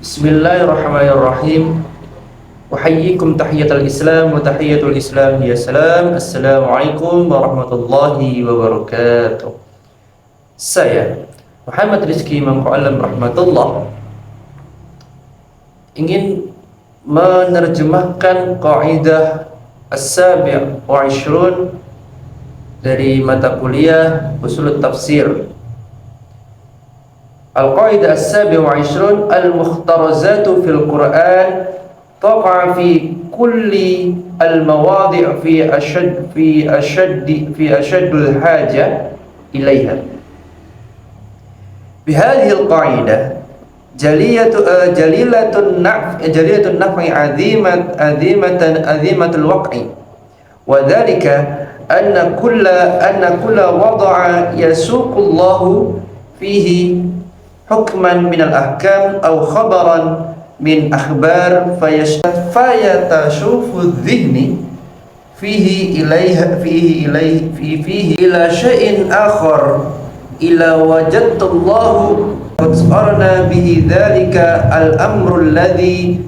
Bismillahirrahmanirrahim. Uhayyikum tahiyatul Islam wa tahiyatul Islam ya salam. Assalamualaikum warahmatullahi wabarakatuh. Saya Muhammad Rizki Mangku'alam Rahmatullah ingin menerjemahkan Qaidah As-Sabi' wa Ishrun dari mata kuliah Ushul Tafsir. Al-Qaidah As-Sabi' wa Ishrun Al-Mukhtarazatu fil Qur'an taqa fi kulli al-mawadi' fi ashaddul haja ilaiha. Bihadhihi al-qa'idah jalilatun naf'i azimatul waq'i wa dhalika anna kulla wada'a yasuqullahu fihi hukman min al-ahkam aw khabaran min akhbar fayatashufu dhihni fihi ila syai'in akhar ila wajadallahu qad arna bihi dhalika al-amru alladhi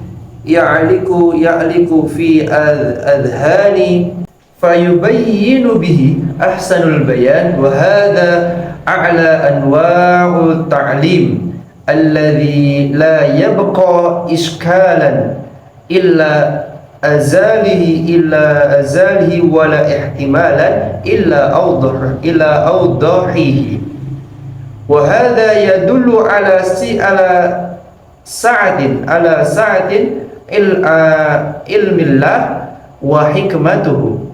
ya'liku fi adhani fayubayyinu bihi ahsanul bayan wa hadha a'la anwa'u ta'lim alladhi la yabqa iskalan illa azalihi wala ihtimalan illa awdahihi wa hadha yadullu ala sa'atin ilmillah wa hikmatuhu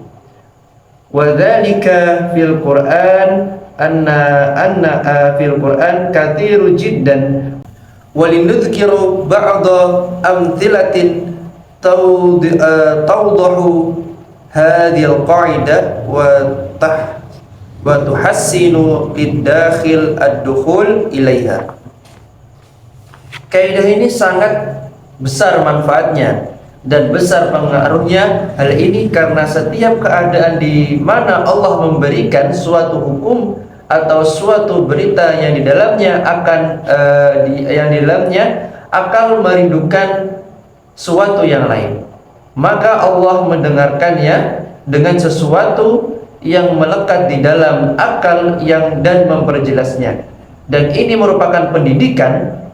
wa dhalika fil Qur'an anna fil Qur'an katsiru jiddan walinudhkiru ba'da amthilatin tawdahu hadhihi al-qa'idah wa tuhassinu lid-dakhil ad-dukhul ilaiha. Kaidah ini sangat besar manfaatnya dan besar pengaruhnya. Hal ini karena setiap keadaan di mana Allah memberikan suatu hukum atau suatu berita yang di dalamnya akan merindukan suatu yang lain, maka Allah mendengarkannya dengan sesuatu yang melekat di dalam akal dan memperjelasnya. Dan ini merupakan pendidikan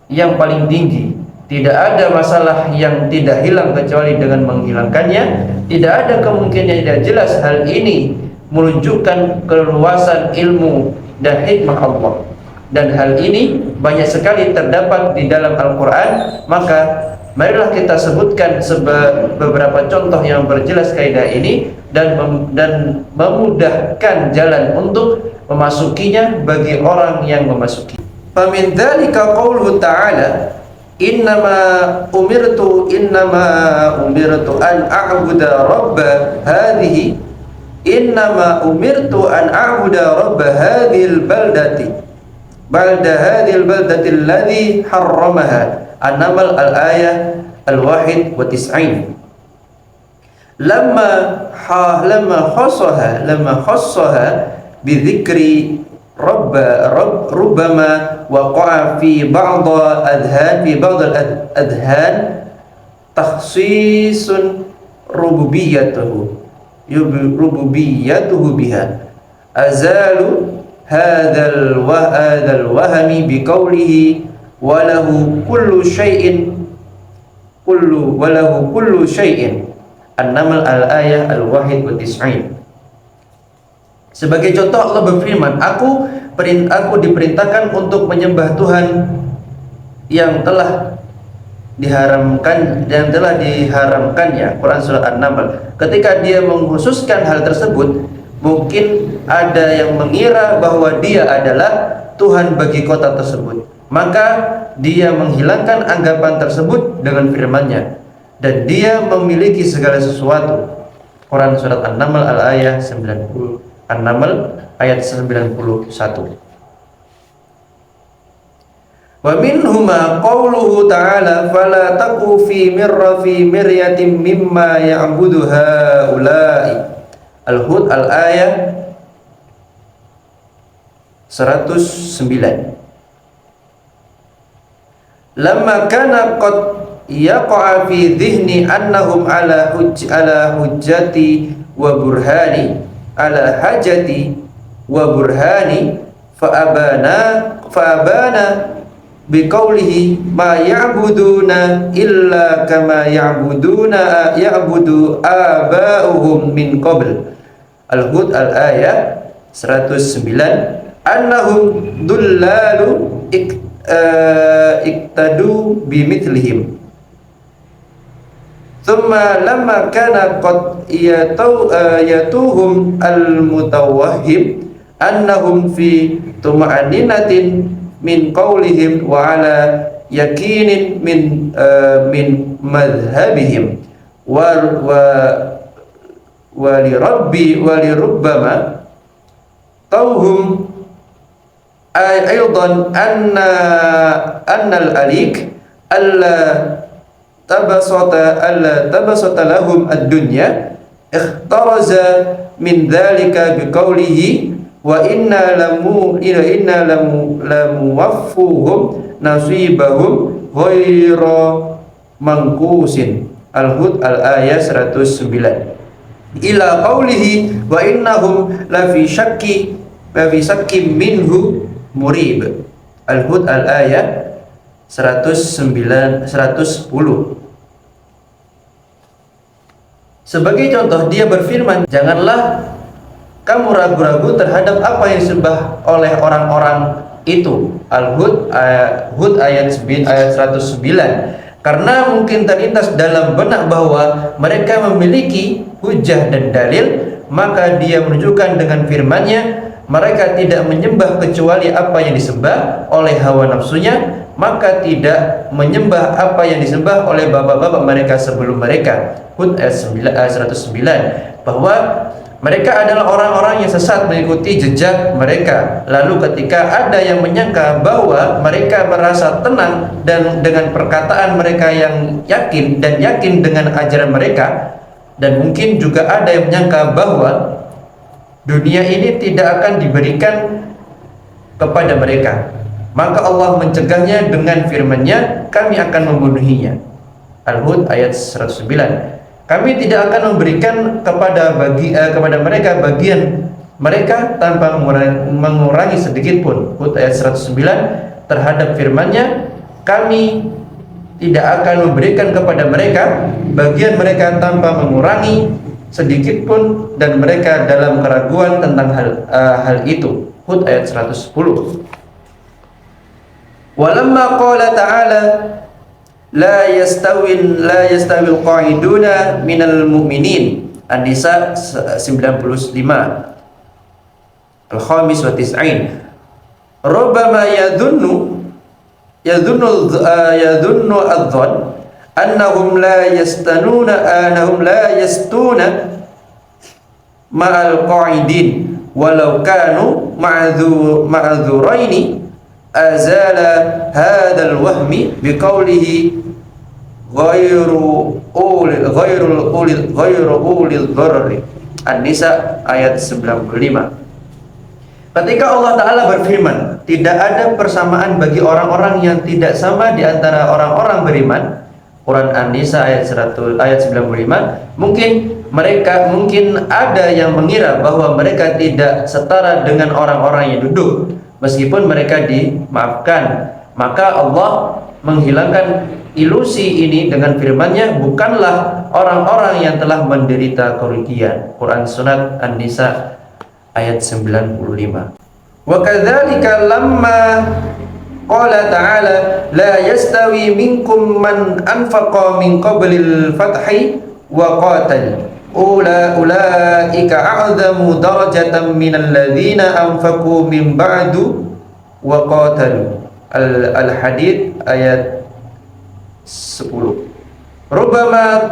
yang paling tinggi. Tidak ada masalah yang tidak hilang kecuali dengan menghilangkannya. Tidak ada kemungkinan yang tidak jelas. Hal ini menunjukkan keluasan ilmu dan hikmah Allah. Dan hal ini banyak sekali terdapat di dalam Al-Quran. Maka marilah kita sebutkan beberapa contoh yang berjelas kaidah ini dan memudahkan jalan untuk memasukinya bagi orang yang memasuki. Famin dzalika qauluhu ta'ala innama umirtu an a'buda rabba hadhihi hadhil baldati alladhi harramaha. An-Naml al-ayah al-1 wa 90. Lamma khassaha bi dzikri rubbama waqa'a fi ba'd al-adhan takhsisun rububiyyatuhu biha azalu hadzal wahmi bi qawlihi walahu kullu syai'in An-Naml al-ayah al-1 wa 90. Sebagai contoh, Allah berfirman, aku diperintahkan untuk menyembah Tuhan yang telah diharamkannya. Quran surat An-Naml. Ketika dia mengkhususkan hal tersebut, mungkin ada yang mengira bahwa dia adalah Tuhan bagi kota tersebut, maka dia menghilangkan anggapan tersebut dengan firman-Nya, dan dia memiliki segala sesuatu. Quran surat An-Naml al-ayah 90. An-Naml ayat 91. Wa minhuma qauluhu ta'ala fala taqu fi miryatin mimma ya'budu haula'i. Al-Hud al-ayah 109. lamma kana qad yaqa'a fi dhihni annahum ala hujjati wa burhani ala hajati wa burhani fa abana biqaulihi ma ya'buduna illa kama ya'budu aba'uhum min qabl. Al-Hud al-ayah 109. Annahum dullalu iktadu bimithlihim. Thumma lamma kana qad yatuhum al-mutawahhim annahum fi tuma'aninatin min qawlihim wa ala yakinin min madhhabihim wa li rubbama tauhum aydan anna al-alik alla tabasata lahum ad-dunya ikhtaraza min dhalika biqawlihi wa inna lamuwaffuhum nasibahum ghayra manqusin. Al-Hud al-ayah 109. Ila qawlihi wa innahum lafi syakkin minhu murib. Al-Hud al-ayah 110. Sebagai contoh, dia berfirman, janganlah kamu ragu-ragu terhadap apa yang disembah oleh orang-orang itu. Al-Hud ayat 109. Karena mungkin terlintas dalam benak bahwa mereka memiliki hujah dan dalil, maka dia menunjukkan dengan firman-Nya, mereka tidak menyembah kecuali apa yang disembah oleh hawa nafsunya, maka tidak menyembah apa yang disembah oleh bapak-bapak mereka sebelum mereka. Hud ayat 109. Bahwa mereka adalah orang-orang yang sesat mengikuti jejak mereka. Lalu ketika ada yang menyangka bahwa mereka merasa tenang dan dengan perkataan mereka yang yakin dengan ajaran mereka, dan mungkin juga ada yang menyangka bahwa dunia ini tidak akan diberikan kepada mereka, maka Allah mencegahnya dengan firman-Nya, kami akan membunuhinya. Al-Hud ayat 109. Kami tidak akan memberikan kepada mereka bagian mereka tanpa mengurangi sedikit pun. Hud ayat 109 terhadap firman-Nya, kami tidak akan memberikan kepada mereka bagian mereka tanpa mengurangi sedikit pun, dan mereka dalam keraguan tentang hal itu. Hud ayat 110. Walamma qala ta'ala la yastawil qa'iduna minal mu'minin. An-Nisa 95. Al-Khamis wa Tis'ain. Rubbama yadhunnu adh-dhann annahum la yastuna ma'al qa'idin walau kanu ma'dzuraini azala hadzal wahmi biqaulihi ghairu ulil dharri. An-Nisa ayat 95. Ketika Allah Ta'ala berfirman, tidak ada persamaan bagi orang-orang yang tidak sama di antara orang-orang beriman. Quran An-Nisa ayat 95. Mungkin ada yang mengira bahwa mereka tidak setara dengan orang-orang yang duduk, meskipun mereka dimaafkan. Maka Allah menghilangkan ilusi ini dengan firman-Nya, bukanlah orang-orang yang telah menderita kerugian. Quran Surat An-Nisa ayat 95. Wa kadzalika lamma qala ta'ala la yastawi minkum man anfaqa min qablil fathi wa qatal ulaika a'zamu darajatan minal ladzina anfaqu min ba'du wa qatalu. Al-Hadid ayat 10. Rubbama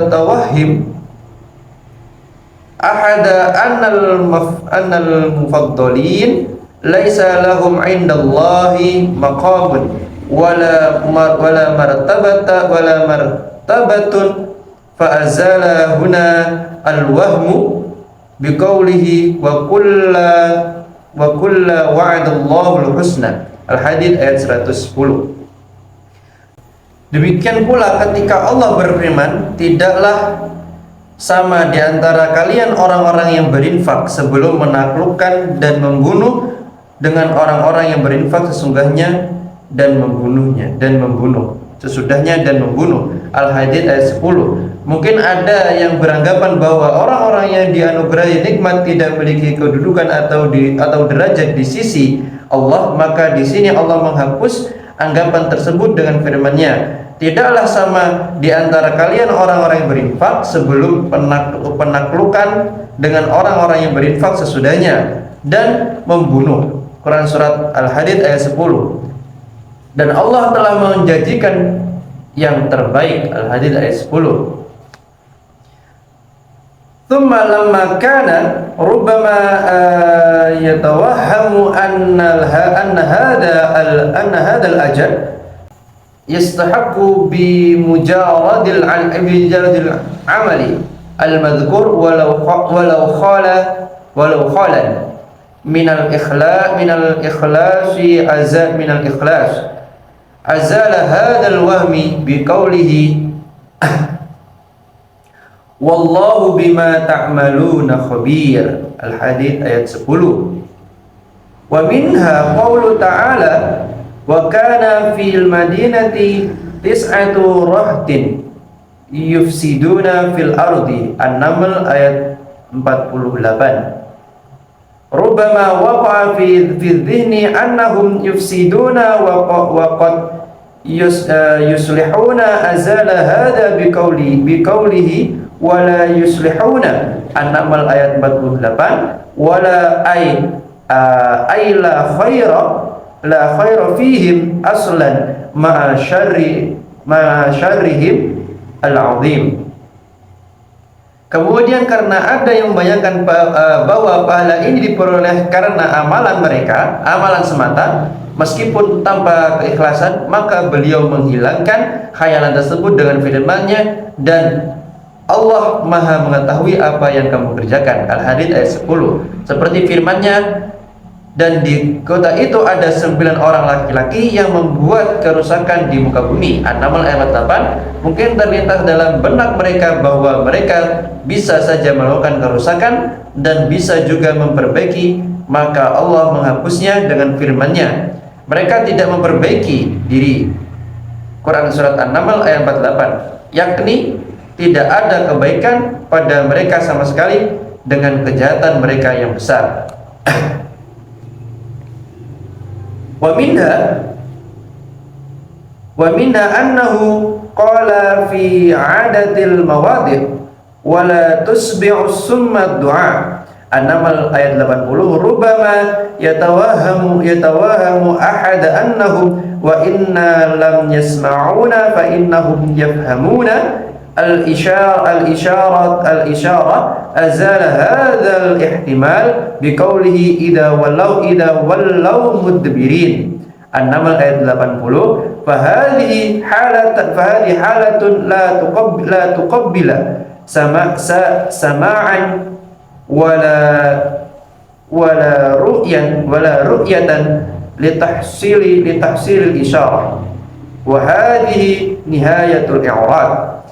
tawahhim ahada annal mufaddalin laisa lahum indallahi maqamun wala martabatun fa azala huna al-wahmu biqaulihi wa kullu wa'adallahu al-husna. Al-Hadid ayat 110. Demikian pula ketika Allah berfirman, tidaklah sama di antara kalian orang-orang yang berinfak sebelum menaklukkan dan membunuh dengan orang-orang yang berinfak sesudahnya dan membunuhnya dan membunuh sesudahnya dan membunuh. Al-Hadid ayat 10. Mungkin ada yang beranggapan bahwa orang-orang yang dianugerahi nikmat tidak memiliki kedudukan atau derajat di sisi Allah, maka di sini Allah menghapus anggapan tersebut dengan firman-Nya, tidaklah sama di antara kalian orang-orang yang berinfak sebelum penaklukan dengan orang-orang yang berinfak sesudahnya dan membunuh. Quran surat Al-Hadid ayat 10. Dan Allah telah menjanjikan yang terbaik. Al-Hadid ayat 10. Thumma lamma kana rubbama yatawahhamu anna hadha al-ajal yastahaqqu bi mujaradil amali al-madhkur walau khala min al-ikhlas azala hadha al-wahmi bi qawlihi wallahu bima ta'maluna khabir. Al-Hadid ayat 10. Wa minha qawlu ta'ala wa kana fil madinati tis'atu rahtin yufsiduna fil ardi. An-Naml ayat 48. Rubbama waqa'a fi dhihni annahum yufsiduna wa qad yuslihuna azala hadha biqawlihi wala yuslihuna. An-Naml ayat 48. Wala ay la khaira fihim aslan ma'a syarrihim al-'azim. Kemudian karena ada yang membayangkan bahwa pahala ini diperoleh karena amalan mereka, amalan semata, meskipun tanpa keikhlasan, maka beliau menghilangkan khayalan tersebut dengan firman-Nya, dan Allah Maha mengetahui apa yang kamu kerjakan. Al-Hadid ayat 10. Seperti firman-Nya, dan di kota itu ada 9 orang laki-laki yang membuat kerusakan di muka bumi. An-Naml ayat 8. Mungkin terlintas dalam benak mereka bahwa mereka bisa saja melakukan kerusakan dan bisa juga memperbaiki, maka Allah menghapusnya dengan firman-Nya. Mereka tidak memperbaiki diri. Quran surat An-Naml ayat 48. Yakni tidak ada kebaikan pada mereka sama sekali dengan kejahatan mereka yang besar. Wa minha annahu qala fi 'adatil mawadi' wa la tusbi'u summa du'a. An-Naml ayat 80. Rubbama yatawahamu ahad annahum wa inna lam yasma'una fa innahum yafhamuna al-isyara azala hadzal ihtimal biqaulihi idza wallaw mudbirin. An-Naml ayat 80. Fahadhihi halatun la tuqabbila sama'an wala ru'yatan litahsil isyarah wa hadhihi nihayatul i'rad.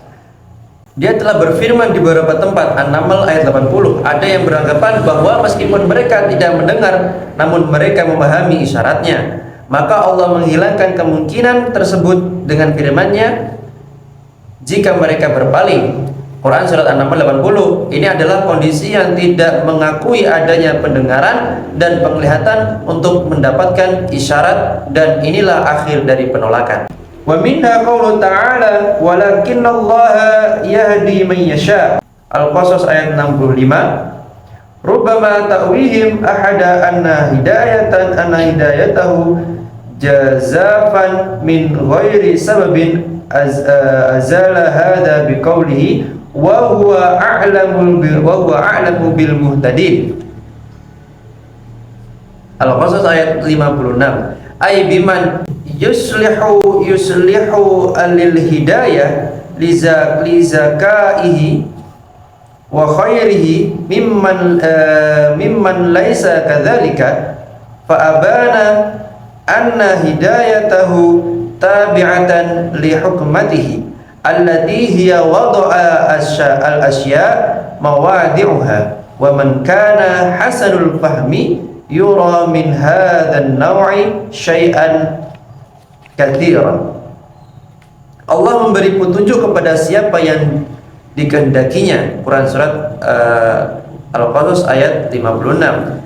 Dia telah berfirman di beberapa tempat, An-Naml ayat 80, ada yang beranggapan bahwa meskipun mereka tidak mendengar, namun mereka memahami isyaratnya. Maka Allah menghilangkan kemungkinan tersebut dengan firman-Nya jika mereka berpaling. Quran surat An-Naml 80. Ini adalah kondisi yang tidak mengakui adanya pendengaran dan penglihatan untuk mendapatkan isyarat, dan inilah akhir dari penolakan. Wa minha qaulu ta'ala walakinallaha yahdi man yasha. Al-Qasas ayat 65. Rubbama ta'wihim ahada anna hidayatahu jazafan min ghairi sababin azala hadha biqaulihi wa huwa a'lamu bil muhtadin. Al-Qasas ayat 56. Ay biman yuslihu lil hidayah lizakaihi wa khairihi mimman laisa kadzalika fa abana anna hidayatahu tabi'atan li hukmatihi allati hiya wada'a al-asya mawadi'uha wa man kana hasanul fahmi yura min hadzal naw'i syai'an katsiran. Allah memberi petunjuk kepada siapa yang dikehendakinya. Quran surat Al-Qasas ayat 56.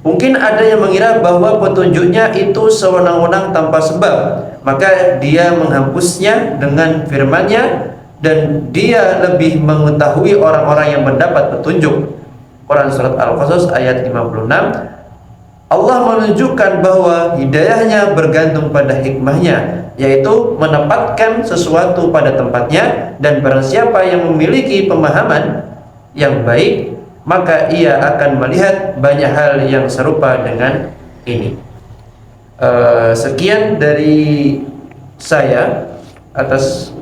Mungkin ada yang mengira bahwa petunjuknya itu sewenang-wenang tanpa sebab, maka dia menghapusnya dengan firman-Nya dan dia lebih mengetahui orang-orang yang mendapat petunjuk. Quran surat Al-Qasas ayat 56. Allah menunjukkan bahwa hidayahnya bergantung pada hikmahnya, yaitu menempatkan sesuatu pada tempatnya, dan barang siapa yang memiliki pemahaman yang baik maka ia akan melihat banyak hal yang serupa dengan ini. Sekian dari saya, atas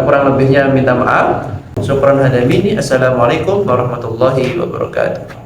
kurang lebihnya minta maaf. Syukran hadamini. Assalamualaikum warahmatullahi wabarakatuh.